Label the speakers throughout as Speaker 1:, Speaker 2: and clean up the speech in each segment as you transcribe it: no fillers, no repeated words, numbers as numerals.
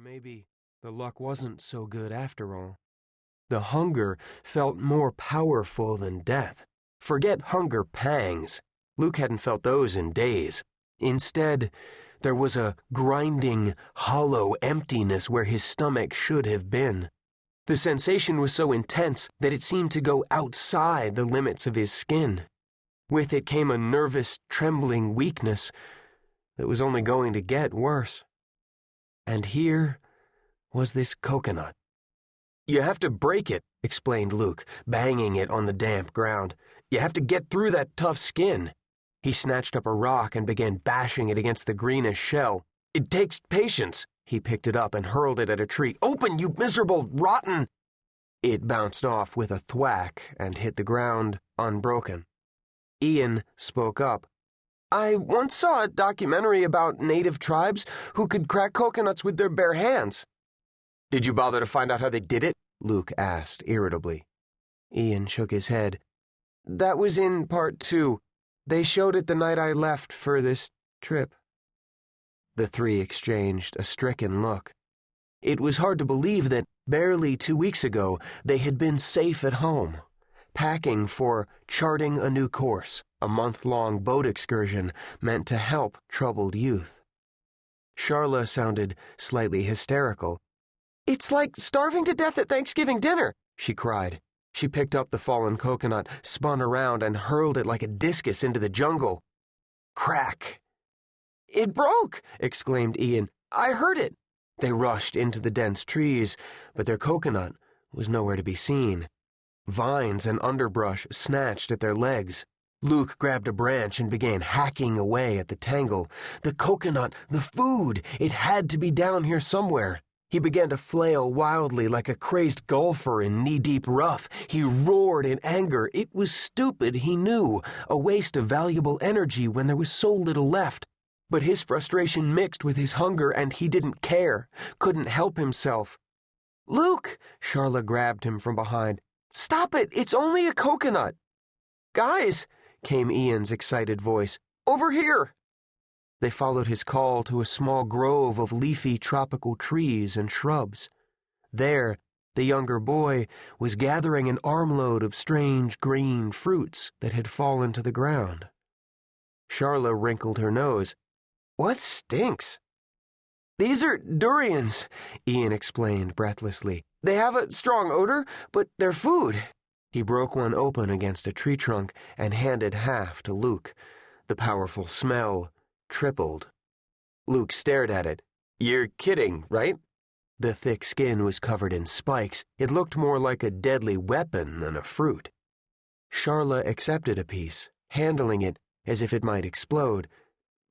Speaker 1: maybe the luck wasn't so good after all. The hunger felt more powerful than death. Forget hunger pangs. Luke hadn't felt those in days. Instead, there was a grinding, hollow emptiness where his stomach should have been. The sensation was so intense that it seemed to go outside the limits of his skin. With it came a nervous, trembling weakness that was only going to get worse. And here was this coconut. "You have to break it," explained Luke, banging it on the damp ground. "You have to get through that tough skin." He snatched up a rock and began bashing it against the greenish shell. "It takes patience." He picked it up and hurled it at a tree. "Open, you miserable, rotten!" It bounced off with a thwack and hit the ground unbroken. Ian spoke up. "I once saw a documentary about native tribes who could crack coconuts with their bare hands." "Did you bother to find out how they did it?" Luke asked irritably. Ian shook his head. "That was in part 2. They showed it the night I left for this trip." The three exchanged a stricken look. It was hard to believe that barely 2 weeks ago they had been safe at home, packing for charting a new course, a month-long boat excursion meant to help troubled youth. Charla sounded slightly hysterical. "It's like starving to death at Thanksgiving dinner," she cried. She picked up the fallen coconut, spun around, and hurled it like a discus into the jungle. Crack! "It broke!" exclaimed Ian. "I heard it!" They rushed into the dense trees, but their coconut was nowhere to be seen. Vines and underbrush snatched at their legs. Luke grabbed a branch and began hacking away at the tangle. The coconut, the food, it had to be down here somewhere. He began to flail wildly like a crazed golfer in knee-deep rough. He roared in anger. It was stupid, he knew, a waste of valuable energy when there was so little left. But his frustration mixed with his hunger, and he didn't care, couldn't help himself. "Luke!" Charla grabbed him from behind. "Stop it! It's only a coconut!" "Guys!" came Ian's excited voice. "Over here!" They followed his call to a small grove of leafy tropical trees and shrubs. There, the younger boy was gathering an armload of strange green fruits that had fallen to the ground. Charla wrinkled her nose. "What stinks?" "These are durians," Ian explained breathlessly. "They have a strong odor, but they're food." He broke one open against a tree trunk and handed half to Luke. The powerful smell tripled. Luke stared at it. "You're kidding, right?" The thick skin was covered in spikes. It looked more like a deadly weapon than a fruit. Charla accepted a piece, handling it as if it might explode.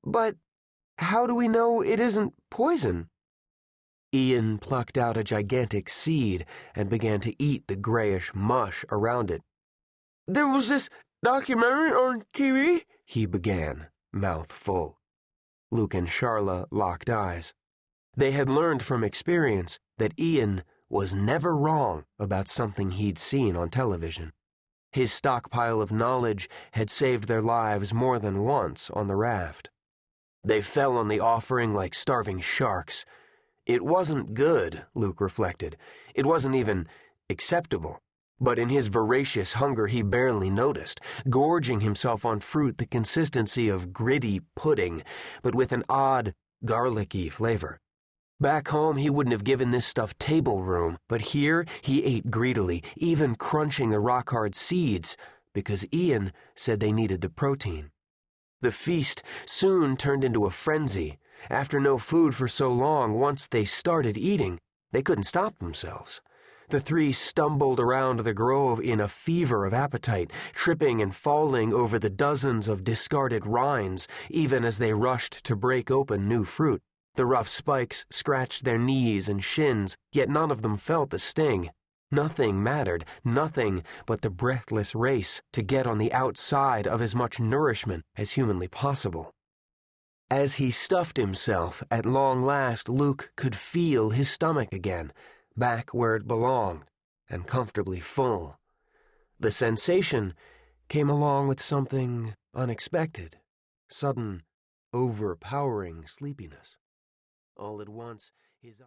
Speaker 1: "But how do we know it isn't poison?" Ian plucked out a gigantic seed and began to eat the grayish mush around it. "There was this documentary on TV," he began, mouth full. Luke and Charla locked eyes. They had learned from experience that Ian was never wrong about something he'd seen on television. His stockpile of knowledge had saved their lives more than once on the raft. They fell on the offering like starving sharks. It wasn't good, Luke reflected. It wasn't even acceptable. But in his voracious hunger he barely noticed, gorging himself on fruit the consistency of gritty pudding, but with an odd, garlicky flavor. Back home he wouldn't have given this stuff table room, but here he ate greedily, even crunching the rock-hard seeds, because Ian said they needed the protein. The feast soon turned into a frenzy. After no food for so long, once they started eating, they couldn't stop themselves. The three stumbled around the grove in a fever of appetite, tripping and falling over the dozens of discarded rinds, even as they rushed to break open new fruit. The rough spikes scratched their knees and shins, yet none of them felt the sting. Nothing mattered, nothing but the breathless race to get on the outside of as much nourishment as humanly possible. As he stuffed himself, at long last Luke could feel his stomach again, back where it belonged, and comfortably full. The sensation came along with something unexpected, sudden, overpowering sleepiness. All at once,